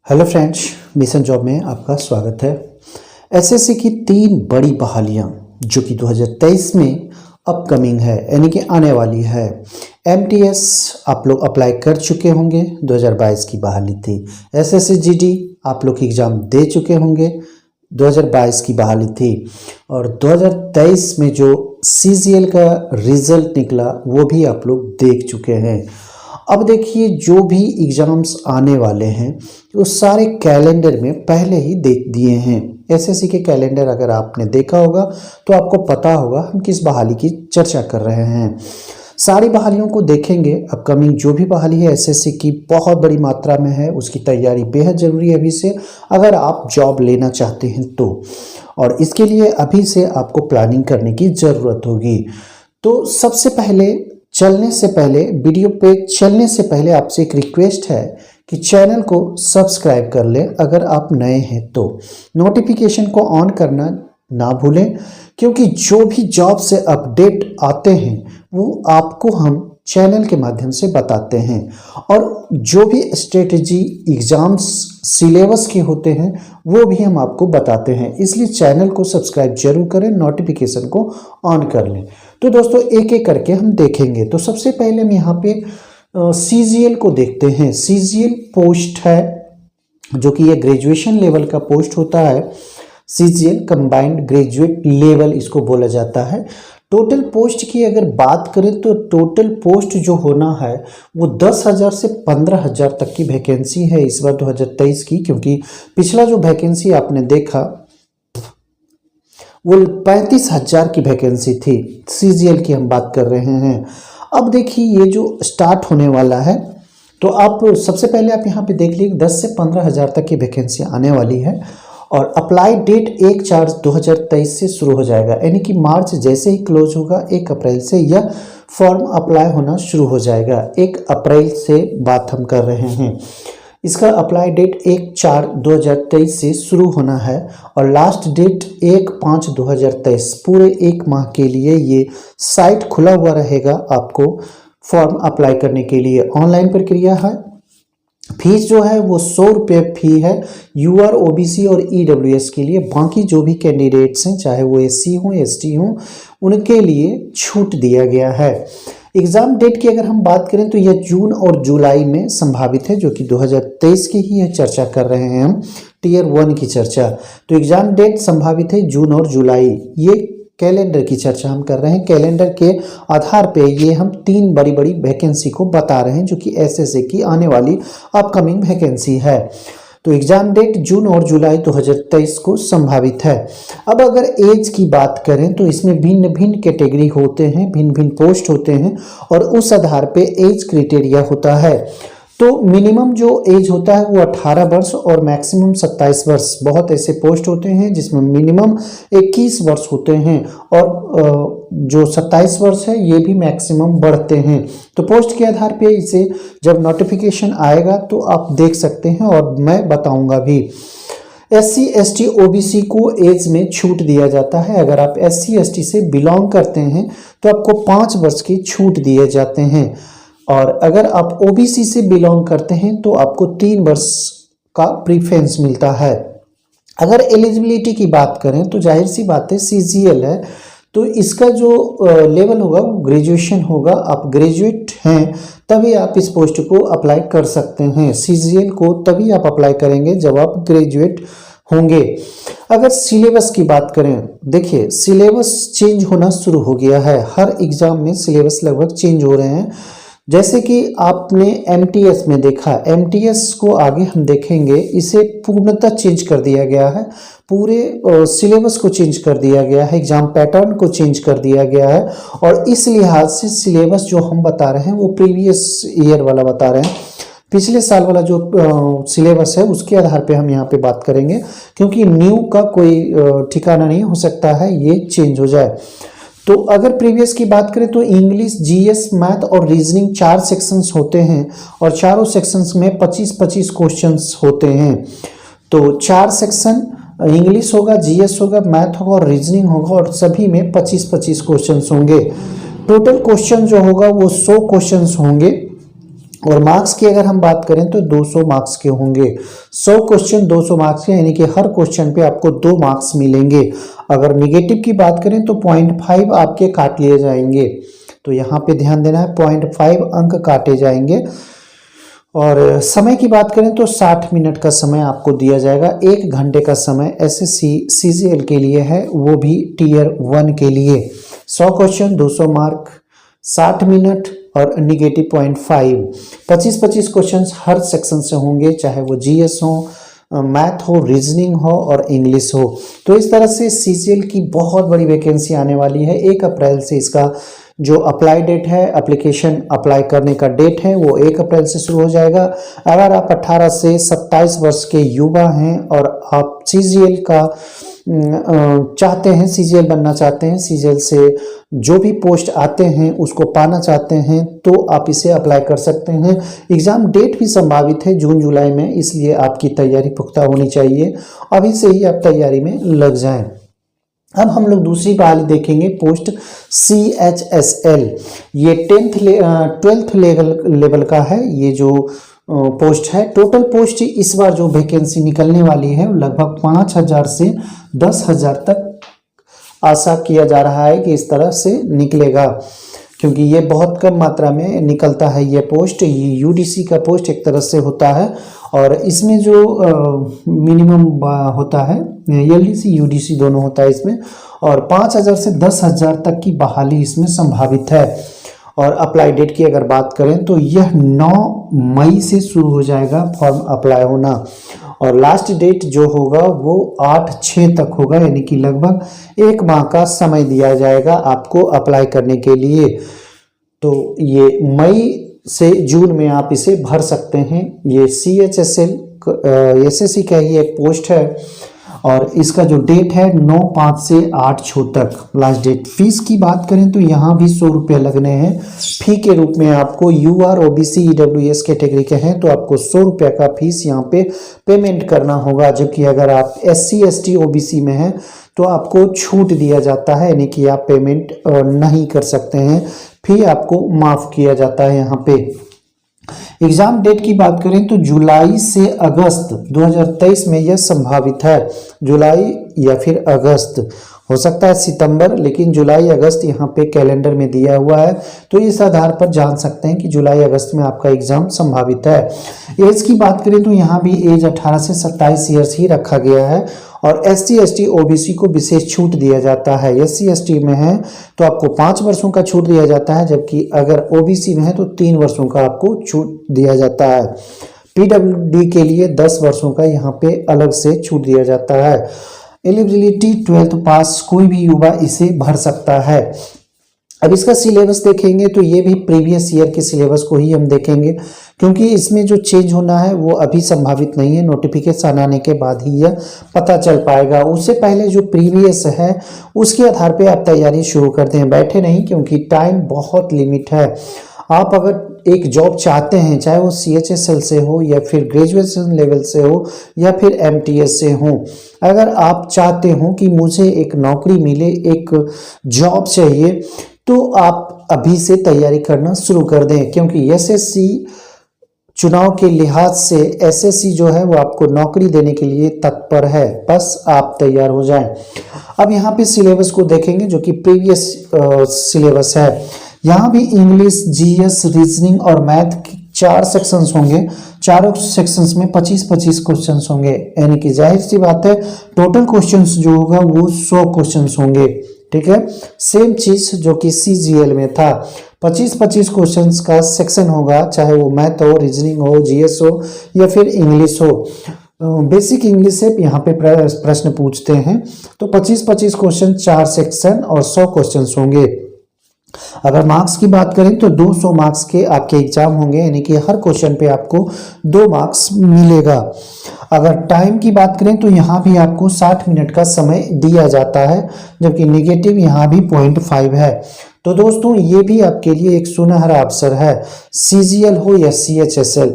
Hello friends, mission job में आपका स्वागत है। एसएससी की 3 बड़ी बहालियां जो कि 2023 में अपकमिंग है, यानी कि आने वाली है। एमटीएस आप लोग अप्लाई कर चुके होंगे, 2022 की बहाली थी। एसएससी जीडी आप लोग एग्ज़ाम दे चुके होंगे, 2022 की बहाली थी। और 2023 में जो सीजीएल का रिजल्ट निकला वो भी आप लोग देख चुके हैं। अब देखिए, जो भी एग्ज़ाम्स आने वाले हैं वो सारे कैलेंडर में पहले ही देख दिए हैं। एसएससी के कैलेंडर अगर आपने देखा होगा तो आपको पता होगा हम किस बहाली की चर्चा कर रहे हैं। सारी बहालियों को देखेंगे। अपकमिंग जो भी बहाली है एसएससी की बहुत बड़ी मात्रा में है, उसकी तैयारी बेहद ज़रूरी है अभी से, अगर आप जॉब लेना चाहते हैं तो। और इसके लिए अभी से आपको प्लानिंग करने की ज़रूरत होगी। तो सबसे पहले वीडियो पे चलने से पहले आपसे एक रिक्वेस्ट है कि चैनल को सब्सक्राइब कर लें अगर आप नए हैं तो। नोटिफिकेशन को ऑन करना ना भूलें, क्योंकि जो भी जॉब से अपडेट आते हैं वो आपको हम चैनल के माध्यम से बताते हैं। और जो भी स्ट्रेटजी एग्ज़ाम्स सिलेबस के होते हैं वो भी हम आपको बताते हैं, इसलिए चैनल को सब्सक्राइब जरूर करें, नोटिफिकेशन को ऑन कर लें। तो दोस्तों एक एक करके हम देखेंगे। तो सबसे पहले हम यहाँ पे सीजीएल को देखते हैं। सीजीएल पोस्ट है जो कि ये ग्रेजुएशन लेवल का पोस्ट होता है। सीजीएल कंबाइंड ग्रेजुएट लेवल इसको बोला जाता है। टोटल पोस्ट की अगर बात करें तो टोटल पोस्ट जो होना है वो 10,000 से 15,000 तक की वैकेंसी है इस बार 2023 की, क्योंकि पिछला जो वैकेंसी आपने देखा वो 35,000 की वैकेंसी थी। सीजीएल की हम बात कर रहे हैं। अब देखिए ये जो स्टार्ट होने वाला है, तो आप सबसे पहले आप यहाँ पे देख लीजिए 10 से 15,000 तक की वैकेंसी आने वाली है। और अप्लाई डेट 1/4/2023 से शुरू हो जाएगा, यानी कि मार्च जैसे ही क्लोज होगा 1 अप्रैल से यह फॉर्म अप्लाई होना शुरू हो जाएगा। 1 अप्रैल से बात हम कर रहे हैं। इसका अप्लाई डेट 1/4/2023 से शुरू होना है और लास्ट डेट 1/5/2023। पूरे 1 माह के लिए ये साइट खुला हुआ रहेगा आपको फॉर्म अप्लाई करने के लिए। ऑनलाइन प्रक्रिया है। फीस जो है वो 100 रुपये फी है यूआर, ओबीसी और ईडब्ल्यूएस के लिए। बाकी जो भी कैंडिडेट्स हैं, चाहे वो एससी हों एसटी हों, उनके लिए छूट दिया गया है। एग्ज़ाम डेट की अगर हम बात करें तो यह जून और जुलाई में संभावित है, जो कि 2023 की ही चर्चा कर रहे हैं हम, टियर 1 की चर्चा। तो एग्ज़ाम डेट संभावित है जून और जुलाई। ये कैलेंडर की चर्चा हम कर रहे हैं। कैलेंडर के आधार पे ये हम 3 बड़ी बड़ी वैकेंसी को बता रहे हैं जो कि एसएससी की आने वाली अपकमिंग वैकेंसी है। तो एग्ज़ाम डेट जून और जुलाई 2023 को संभावित है। अब अगर एज की बात करें तो इसमें भिन्न भिन्न कैटेगरी होते हैं, भिन्न भिन्न पोस्ट होते हैं और उस आधार पे एज क्राइटेरिया होता है। तो मिनिमम जो एज होता है वो 18 वर्ष और मैक्सिमम 27 वर्ष। बहुत ऐसे पोस्ट होते हैं जिसमें मिनिमम 21 वर्ष होते हैं और जो 27 वर्ष है ये भी मैक्सिमम बढ़ते हैं। तो पोस्ट के आधार पे इसे जब नोटिफिकेशन आएगा तो आप देख सकते हैं और मैं बताऊंगा भी। एससी एसटी ओबीसी को एज में छूट दिया जाता है। अगर आप एससी एसटी से बिलोंग करते हैं तो आपको 5 वर्ष की छूट दिए जाते हैं, और अगर आप ओबीसी से बिलोंग करते हैं तो आपको 3 वर्ष का प्रीफरेंस मिलता है। अगर एलिजिबिलिटी की बात करें तो जाहिर सी बात है सीजीएल है तो इसका जो लेवल होगा वो ग्रेजुएशन होगा। आप ग्रेजुएट हैं तभी आप इस पोस्ट को अप्लाई कर सकते हैं। सीजीएल को तभी आप अप्लाई करेंगे जब आप ग्रेजुएट होंगे। अगर सिलेबस की बात करें, देखिए सिलेबस चेंज होना शुरू हो गया है। हर एग्जाम में सिलेबस लगभग चेंज हो रहे हैं। जैसे कि आपने एमटीएस में देखा, एमटीएस को आगे हम देखेंगे, इसे पूर्णतः चेंज कर दिया गया है। पूरे सिलेबस को चेंज कर दिया गया है, एग्जाम पैटर्न को चेंज कर दिया गया है। और इस लिहाज से सिलेबस जो हम बता रहे हैं वो प्रीवियस ईयर वाला बता रहे हैं। पिछले साल वाला जो सिलेबस है उसके आधार पे हम यहाँ पे बात करेंगे, क्योंकि न्यू का कोई ठिकाना नहीं, हो सकता है ये चेंज हो जाए। तो अगर प्रीवियस की बात करें तो इंग्लिश, जीएस, मैथ और रीजनिंग 4 सेक्शंस होते हैं और चारों सेक्शंस में 25-25 क्वेश्चंस होते हैं। तो 4 सेक्शन इंग्लिश होगा, जीएस होगा, मैथ होगा और रीजनिंग होगा और सभी में 25-25 क्वेश्चंस होंगे। टोटल क्वेश्चन जो होगा वो 100 क्वेश्चंस होंगे और मार्क्स की अगर हम बात करें तो 200 मार्क्स के होंगे। 100 क्वेश्चन 200 मार्क्स के, यानी कि हर क्वेश्चन पे आपको 2 मार्क्स मिलेंगे। अगर निगेटिव की बात करें तो 0.5 आपके काट लिए जाएंगे। तो यहाँ पे ध्यान देना है, 0.5 अंक काटे जाएंगे। और समय की बात करें तो 60 मिनट का समय आपको दिया जाएगा। 1 घंटे का समय एसएससी सीजीएल के लिए है, वो भी टीयर 1 के लिए। 100 क्वेश्चन 200 मार्क, 60 मिनट और निगेटिव 0.5। 25-25 क्वेश्चन हर सेक्शन से होंगे, चाहे वो जीएस हो, मैथ हो, रीजनिंग हो और इंग्लिश हो। तो इस तरह से सीजीएल की बहुत बड़ी वैकेंसी आने वाली है। 1 अप्रैल से इसका जो अप्लाई डेट है, एप्लीकेशन अप्लाई करने का डेट है, वो 1 अप्रैल से शुरू हो जाएगा। अगर आप 18 से 27 वर्ष के युवा हैं और आप सीजीएल का चाहते हैं, सीजीएल बनना चाहते हैं, सीजीएल से जो भी पोस्ट आते हैं उसको पाना चाहते हैं, तो आप इसे अप्लाई कर सकते हैं। एग्ज़ाम डेट भी संभावित है जून जुलाई में, इसलिए आपकी तैयारी पुख्ता होनी चाहिए। अभी से ही आप तैयारी में लग जाएं। अब हम लोग दूसरी वाली देखेंगे, पोस्ट CHSL। ये 12th लेवल का है। ये जो पोस्ट है, टोटल पोस्ट इस बार जो वैकेंसी निकलने वाली है लगभग 5000 से 10,000 तक आशा किया जा रहा है कि इस तरह से निकलेगा, क्योंकि ये बहुत कम मात्रा में निकलता है। ये पोस्ट, ये यूडीसी का पोस्ट एक तरह से होता है, और इसमें जो मिनिमम होता है, एलडीसी यूडीसी दोनों होता है इसमें, और 5000 से 10,000 तक की बहाली इसमें संभावित है। और अप्लाई डेट की अगर बात करें तो यह 9 मई से शुरू हो जाएगा फॉर्म अप्लाई होना, और लास्ट डेट जो होगा वो 8/6 तक होगा, यानी कि लगभग 1 माह का समय दिया जाएगा आपको अप्लाई करने के लिए। तो ये मई से जून में आप इसे भर सकते हैं। ये CHSL एसएससी का ही एक पोस्ट है, और इसका जो डेट है 9/5 से 8/6 तक लास्ट डेट। फीस की बात करें तो यहाँ भी 100 रुपये लगने हैं फी के रूप में। आपको UR OBC EWS कैटेगरी के हैं तो आपको 100 रुपये का फीस यहाँ पे पेमेंट करना होगा, जबकि अगर आप SC ST OBC में हैं तो आपको छूट दिया जाता है, यानी कि आप पेमेंट नहीं कर सकते हैं, फी आपको माफ़ किया जाता है यहाँ पे। एग्जाम डेट की बात करें तो जुलाई से अगस्त 2023 में यह संभावित है। जुलाई या फिर अगस्त, हो सकता है सितंबर, लेकिन जुलाई अगस्त यहाँ पे कैलेंडर में दिया हुआ है, तो इस आधार पर जान सकते हैं कि जुलाई अगस्त में आपका एग्जाम संभावित है। एज की बात करें तो यहाँ भी एज 18 से 27 ईयर्स ही रखा गया है, और SC ST OBC को विशेष छूट दिया जाता है। SC ST में है तो आपको 5 वर्षों का छूट दिया जाता है, जबकि अगर OBC में है तो 3 वर्षों का आपको छूट दिया जाता है। PWD के लिए 10 वर्षों का यहाँ पे अलग से छूट दिया जाता है। एलिजिबिलिटी 12th पास कोई भी युवा इसे भर सकता है। अब इसका सिलेबस देखेंगे तो ये भी प्रीवियस ईयर के सिलेबस को ही हम देखेंगे, क्योंकि इसमें जो चेंज होना है वो अभी संभावित नहीं है। नोटिफिकेशन आने के बाद ही यह पता चल पाएगा। उससे पहले जो प्रीवियस है उसके आधार पे आप तैयारी शुरू करते हैं, बैठे नहीं, क्योंकि टाइम बहुत लिमिट है। आप अगर एक जॉब चाहते हैं, चाहे वो CHSL से हो या फिर ग्रेजुएशन लेवल से हो या फिर MTS से हो, अगर आप चाहते हो कि मुझे एक नौकरी मिले, एक जॉब चाहिए, तो आप अभी से तैयारी करना शुरू कर दें, क्योंकि SSC चुनाव के लिहाज से SSC जो है वो आपको नौकरी देने के लिए तत्पर है, बस आप तैयार हो जाएं। अब यहाँ पे सिलेबस को देखेंगे जो कि प्रीवियस सिलेबस है। यहाँ भी इंग्लिश, GS, रीजनिंग और मैथ 4 सेक्शंस होंगे। चारों सेक्शंस में 25-25 क्वेश्चंस होंगे, यानी कि जाहिर सी बात है टोटल क्वेश्चंस जो होगा वो 100 क्वेश्चंस होंगे। ठीक है, सेम चीज जो कि CGL में था, 25-25 क्वेश्चंस का सेक्शन होगा, चाहे वो मैथ हो, रीजनिंग हो, GS हो या फिर इंग्लिश हो। बेसिक इंग्लिश से यहाँ पे प्रश्न पूछते हैं, तो 25-25 क्वेश्चन, 4 सेक्शन और 100 क्वेश्चन होंगे। अगर मार्क्स की बात करें तो 200 मार्क्स के आपके एग्जाम होंगे, यानी कि हर क्वेश्चन पे आपको 2 मार्क्स मिलेगा। अगर टाइम की बात करें तो यहाँ भी आपको 60 मिनट का समय दिया जाता है, जबकि निगेटिव यहाँ भी 0.5 है। तो दोस्तों ये भी आपके लिए एक सुनहरा अवसर है, CGL हो या CHSL,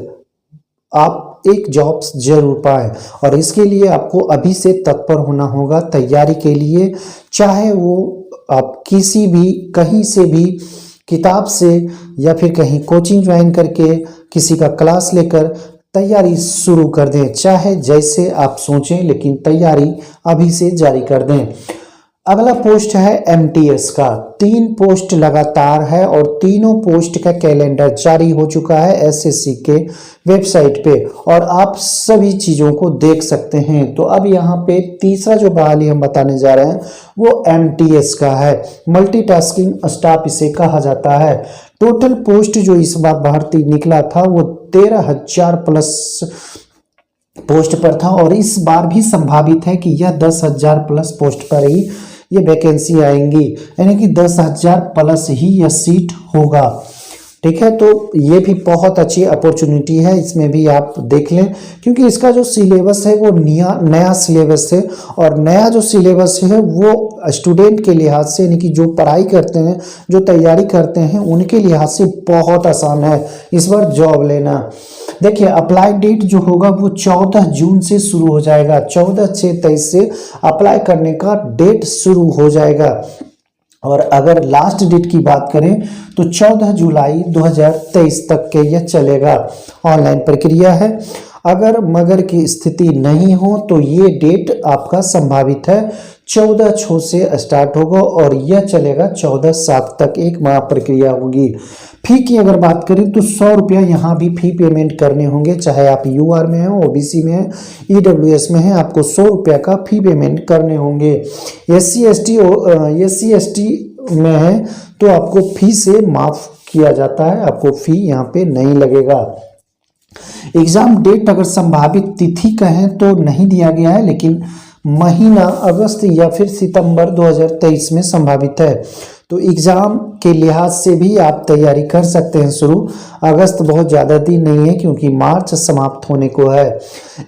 आप एक जॉब जरूर पाए, और इसके लिए आपको अभी से तत्पर होना होगा तैयारी के लिए। चाहे वो आप किसी भी, कहीं से भी, किताब से या फिर कहीं कोचिंग ज्वाइन करके किसी का क्लास लेकर तैयारी शुरू कर दें। चाहे जैसे आप सोचें, लेकिन तैयारी अभी से जारी कर दें। अगला पोस्ट है एमटीएस का। 3 पोस्ट लगातार है और तीनों पोस्ट का कैलेंडर जारी हो चुका है एसएससी के वेबसाइट पे और आप सभी चीज़ों को देख सकते हैं। तो अब यहाँ पे तीसरा जो बहाली हम बताने जा रहे हैं वो एमटीएस का है, मल्टीटास्किंग स्टाफ इसे कहा जाता है। टोटल पोस्ट जो इस बार भर्ती निकला था वो 13,000 प्लस पोस्ट पर था और इस बार भी संभावित है कि यह 10,000 प्लस पोस्ट पर ही ये वैकेंसी आएंगी, यानी कि 10,000 प्लस ही यह सीट होगा। ठीक है, तो ये भी बहुत अच्छी अपॉर्चुनिटी है, इसमें भी आप देख लें, क्योंकि इसका जो सिलेबस है वो नया सिलेबस है और नया जो सिलेबस है वो स्टूडेंट के लिहाज से, यानी कि जो पढ़ाई करते हैं, जो तैयारी करते हैं, उनके लिहाज से बहुत आसान है इस बार जॉब लेना। देखिए, अप्लाई डेट जो होगा वो 14 जून से शुरू हो जाएगा। 14/6/23 से अप्लाई करने का डेट शुरू हो जाएगा और अगर लास्ट डेट की बात करें तो 14 जुलाई 2023 तक के यह चलेगा। ऑनलाइन प्रक्रिया है। अगर मगर की स्थिति नहीं हो तो ये डेट आपका संभावित है। 14/6 से स्टार्ट होगा और यह चलेगा 14/7 तक, 1 माह प्रक्रिया होगी। फी की अगर बात करें तो 100 रुपया यहाँ भी फी पेमेंट करने होंगे, चाहे आप यूआर में हैं, ओबीसी में हैं, ईडब्ल्यूएस में हैं, आपको 100 रुपया का फी पेमेंट करने होंगे। एससी एसटी में है तो आपको फी से माफ किया जाता है, आपको फी यहाँ पे नहीं लगेगा। एग्जाम डेट अगर संभावित तिथि कहें तो नहीं दिया गया है, लेकिन महीना अगस्त या फिर सितंबर 2023 में संभावित है। तो एग्जाम के लिहाज से भी आप तैयारी कर सकते हैं शुरू। अगस्त बहुत ज़्यादा दिन नहीं है क्योंकि मार्च समाप्त होने को है।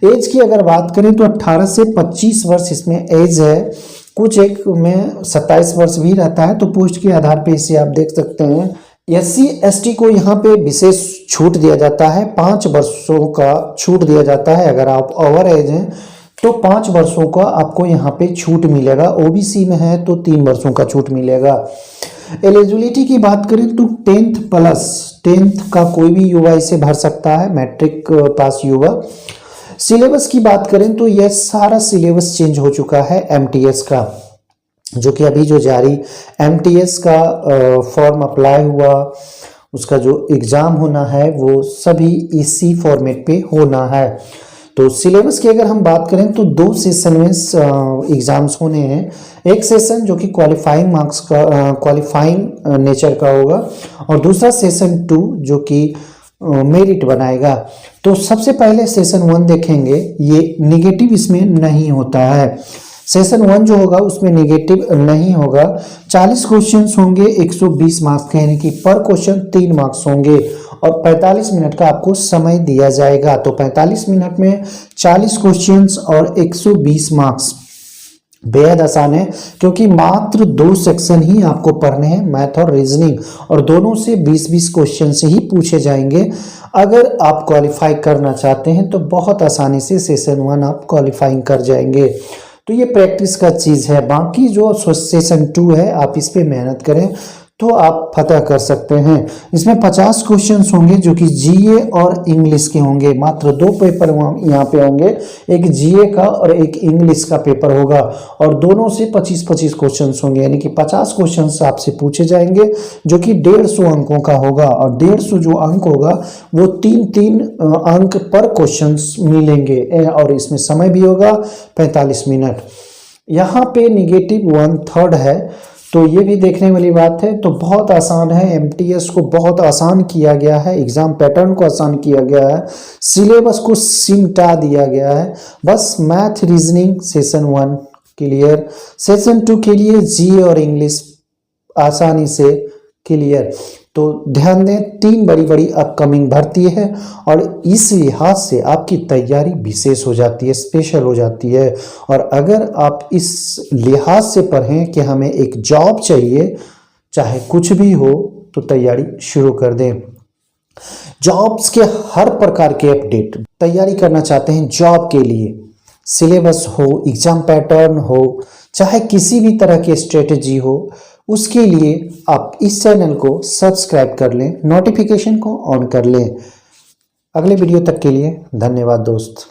एज की अगर बात करें तो 18 से 25 वर्ष इसमें एज है। कुछ एक में 27 वर्ष भी रहता है, तो पोस्ट के आधार पर इसे आप देख सकते हैं। एससी एसटी को यहाँ पे विशेष छूट दिया जाता है, 5 वर्षों का छूट दिया जाता है। अगर आप ओवर एज हैं तो 5 वर्षों का आपको यहाँ पे छूट मिलेगा। ओबीसी में है तो 3 वर्षों का छूट मिलेगा। एलिजिबिलिटी की बात करें तो 10th प्लस, 10th का कोई भी युवा इसे भर सकता है, मैट्रिक पास युवा। सिलेबस की बात करें तो यह सारा सिलेबस चेंज हो चुका है एमटीएस का, जो कि अभी जो जारी एमटीएस का फॉर्म अप्लाई हुआ, उसका जो एग्ज़ाम होना है वो सभी इसी फॉर्मेट पे होना है। तो सिलेबस की अगर हम बात करें तो 2 सेशन में एग्ज़ाम्स होने हैं। एक सेशन जो कि क्वालिफाइंग मार्क्स का, क्वालिफाइंग नेचर का होगा, और दूसरा सेशन 2 जो कि मेरिट बनाएगा। तो सबसे पहले सेशन 1 देखेंगे, ये निगेटिव इसमें नहीं होता है। सेशन 1 जो होगा उसमें नेगेटिव नहीं होगा। 40 क्वेश्चंस होंगे, 120 मार्क्स के, यानी कि पर क्वेश्चन 3 मार्क्स होंगे और 45 मिनट का आपको समय दिया जाएगा। तो 45 मिनट में 40 क्वेश्चंस और 120 मार्क्स बेहद आसान है, क्योंकि मात्र 2 सेक्शन ही आपको पढ़ने हैं, मैथ और रीजनिंग, और दोनों से 20-20 क्वेश्चन से ही पूछे जाएंगे। अगर आप क्वालिफाई करना चाहते हैं तो बहुत आसानी से सेशन 1 आप क्वालिफाइंग कर जाएंगे। तो ये प्रैक्टिस का चीज़ है। बाकी जो सेशन 2 है आप इस पे मेहनत करें तो आप फतह कर सकते हैं। इसमें 50 क्वेश्चंस होंगे जो कि जीए और इंग्लिश के होंगे। मात्र 2 पेपर यहाँ पे होंगे, एक जीए का और एक इंग्लिश का पेपर होगा, और दोनों से 25-25 क्वेश्चंस होंगे, यानी कि 50 क्वेश्चंस आपसे पूछे जाएंगे जो कि 150 अंकों का होगा, और 150 जो अंक होगा वो 3-3 अंक पर क्वेश्चंस मिलेंगे, और इसमें समय भी होगा 45 मिनट। यहाँ पे नेगेटिव 1/3 है, तो ये भी देखने वाली बात है। तो बहुत आसान है, एमटीएस को बहुत आसान किया गया है, एग्जाम पैटर्न को आसान किया गया है, सिलेबस को सिमटा दिया गया है। बस math reasoning session 1 clear, session 2 के लिए जीए और इंग्लिश आसानी से क्लियर। तो ध्यान दें, 3 बड़ी अपकमिंग भर्ती है और इस लिहाज से आपकी तैयारी विशेष हो जाती है, स्पेशल हो जाती है। और अगर आप इस लिहाज से पढ़ें कि हमें एक जॉब चाहिए, चाहे कुछ भी हो, तो तैयारी शुरू कर दें। जॉब्स के हर प्रकार के अपडेट तैयारी करना चाहते हैं जॉब के लिए, सिलेबस हो, एग्जाम पैटर्न हो, चाहे किसी भी तरह की स्ट्रेटेजी हो, उसके लिए आप इस चैनल को सब्सक्राइब कर लें, नोटिफिकेशन को ऑन कर लें। अगले वीडियो तक के लिए धन्यवाद दोस्त।